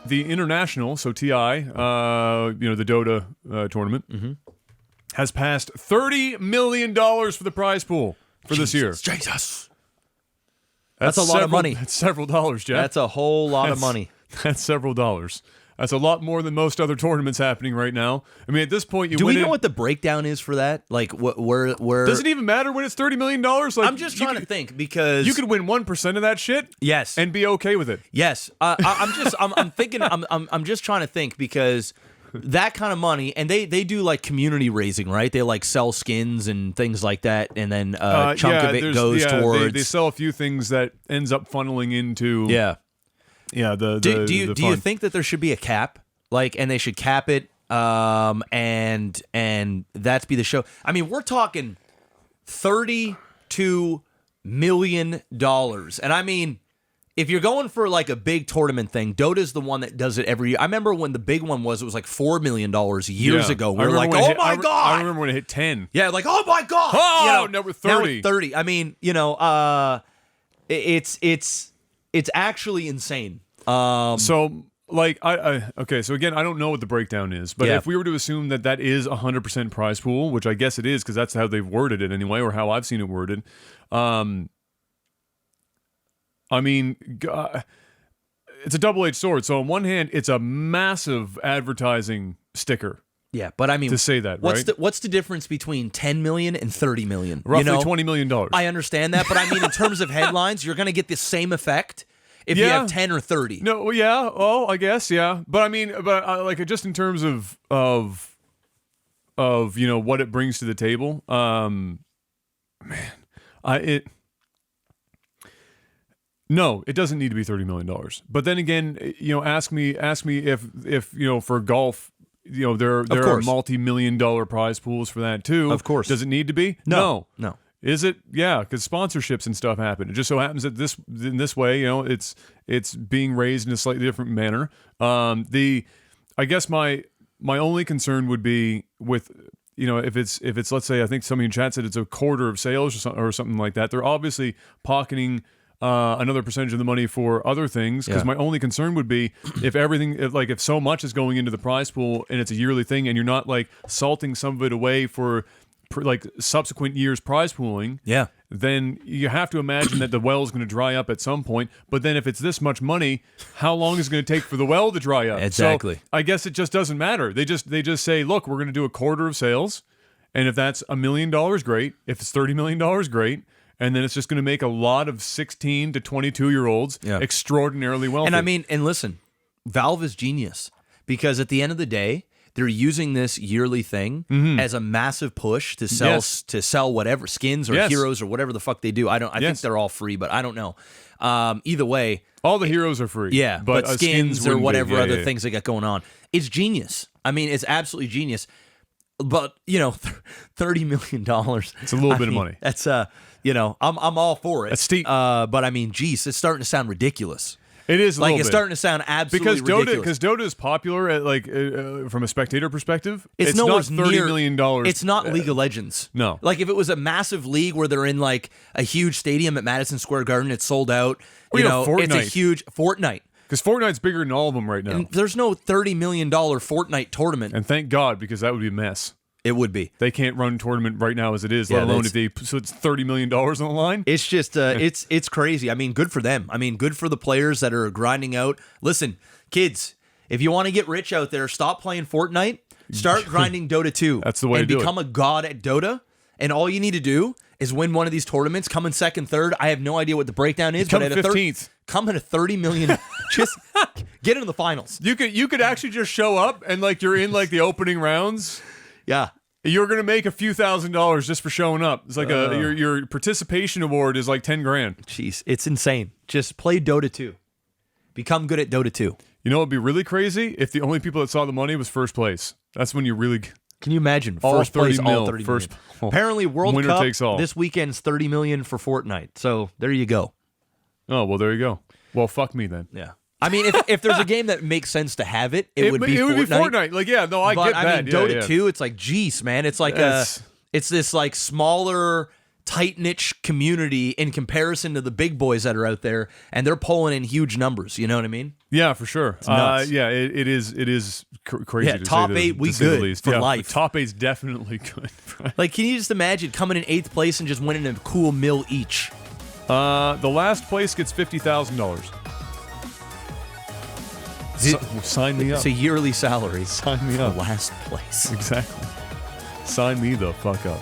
the international, so TI, the Dota tournament, has passed $30 million for the prize pool for this year. Jesus. That's a lot of money. That's several dollars, Jeff. That's a whole lot of money. That's several dollars. That's a lot more than most other tournaments happening right now. I mean, at this point, do we know what the breakdown is for that? Like, where does it even matter when it's $30 million? Like, I'm just trying to think because you could win 1% of that shit. Yes, and be okay with it. Yes, I'm thinking. I'm just trying to think because that kind of money, and they do like community raising, right? They like sell skins and things like that, and then a chunk of it goes towards. They sell a few things that ends up funneling into. Yeah, do you think that there should be a cap, like, and they should cap it, and that's be the show? I mean, we're talking $32 million, and I mean, if you're going for like a big tournament thing, Dota's the one that does it every year. I remember when the big one was, it was like $4 million years ago. We were like, oh my God. I remember when it hit 10. Yeah, like, oh my God. Oh, number 30. Now it's 30. I mean, it's actually insane. So, like, okay, so again, I don't know what the breakdown is, but if we were to assume that that is 100% prize pool, which I guess it is because that's how they've worded it anyway, or how I've seen it worded, I mean, it's a double-edged sword. So on one hand, it's a massive advertising sticker. Yeah, but I mean, to say that, what's the difference between $10 million and $30 million? Roughly $20 million. I understand that, but I mean, in terms of headlines, you're going to get the same effect if you have 10 or 30. No, yeah, I guess, yeah. But I mean, like, just in terms of what it brings to the table, no, it doesn't need to be $30 million. But then again, ask me if for golf, there are multi-million-dollar prize pools for that too. Of course. Does it need to be? No. Is it? Yeah, because sponsorships and stuff happen. It just so happens that in this way, it's being raised in a slightly different manner. I guess my only concern would be with if it's let's say, I think somebody in chat said it's a quarter of sales or something like that. They're obviously pocketing another percentage of the money for other things. Because my only concern would be if so much is going into the prize pool and it's a yearly thing, and you're not like salting some of it away for like subsequent years prize pooling, then you have to imagine that the well is going to dry up at some point. But then if it's this much money, how long is it going to take for the well to dry up? Exactly. So I guess it just doesn't matter. They just say, look, we're going to do a quarter of sales, and if that's $1 million, great. If it's $30 million, great. And then it's just going to make a lot of 16 to 22-year-olds extraordinarily wealthy. And I mean, and listen, Valve is genius, because at the end of the day, they're using this yearly thing as a massive push to sell whatever skins or heroes or whatever the fuck they do. I think they're all free, but I don't know. Either way, all the heroes are free. Yeah, but skins or whatever other things they got going on. It's genius. I mean, it's absolutely genius. But $30 million. It's a little bit of money. That's I'm all for it. That's steep. But I mean, geez, it's starting to sound ridiculous. It is it's starting to sound absolutely ridiculous. Because Dota is popular at from a spectator perspective. It's not $30 million. It's not League of Legends. No. Like if it was a massive league where they're in like a huge stadium at Madison Square Garden, it's sold out. Fortnite. It's a huge Fortnite. Because Fortnite's bigger than all of them right now. And there's no $30 million Fortnite tournament. And thank God, because that would be a mess. It would be. They can't run tournament right now as it is, let alone so it's $30 million on the line. It's just, it's crazy. I mean, good for them. I mean, good for the players that are grinding out. Listen, kids, if you want to get rich out there, stop playing Fortnite. Start grinding Dota 2. That's the way to do it. And become a god at Dota. And all you need to do is win one of these tournaments, come in second, third. I have no idea what the breakdown is. Come 15th. Come in a $30 million. Just get into the finals. You could actually just show up and you're in the opening rounds. Yeah. You're gonna make a few $1,000s just for showing up. It's like your participation award is like $10,000. Jeez, it's insane. Just play Dota 2. Become good at Dota 2. You know, it'd be really crazy if the only people that saw the money was first place. That's when you really. Can you imagine? First place, all 30 million. Apparently, World winner Cup takes all. This weekend's $30 million for Fortnite. So there you go. Oh well, there you go. Well, fuck me then. Yeah. I mean, if there's a game that makes sense to have it, it would be Fortnite. It would be Fortnite. I get that. I mean, Dota 2, it's like, geez, man. It's like it's this like smaller tight niche community in comparison to the big boys that are out there, and they're pulling in huge numbers. You know what I mean? Yeah, for sure. Nuts. Yeah, it is crazy. Yeah, to top say 8, we to say the good least. for Yeah, life. Top 8's definitely good. Like, can you just imagine coming in 8th place and just winning a cool mill each? The last place gets $50,000. Sign me up. It's a yearly salary. Sign me for up. last place. Exactly. Sign me the fuck up.